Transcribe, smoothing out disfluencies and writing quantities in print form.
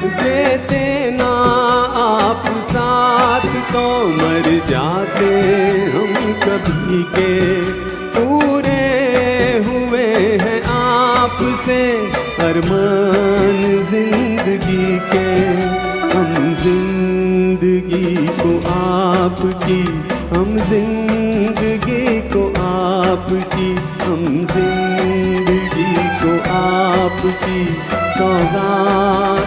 देते ना आप साथ तो मर जाते हम कभी के। पूरे हुए हैं आपसे अरमान जिंदगी के। हम जिंदगी को आपकी, हम जिंदगी को आपकी, हम जिंदगी को आपकी सौगात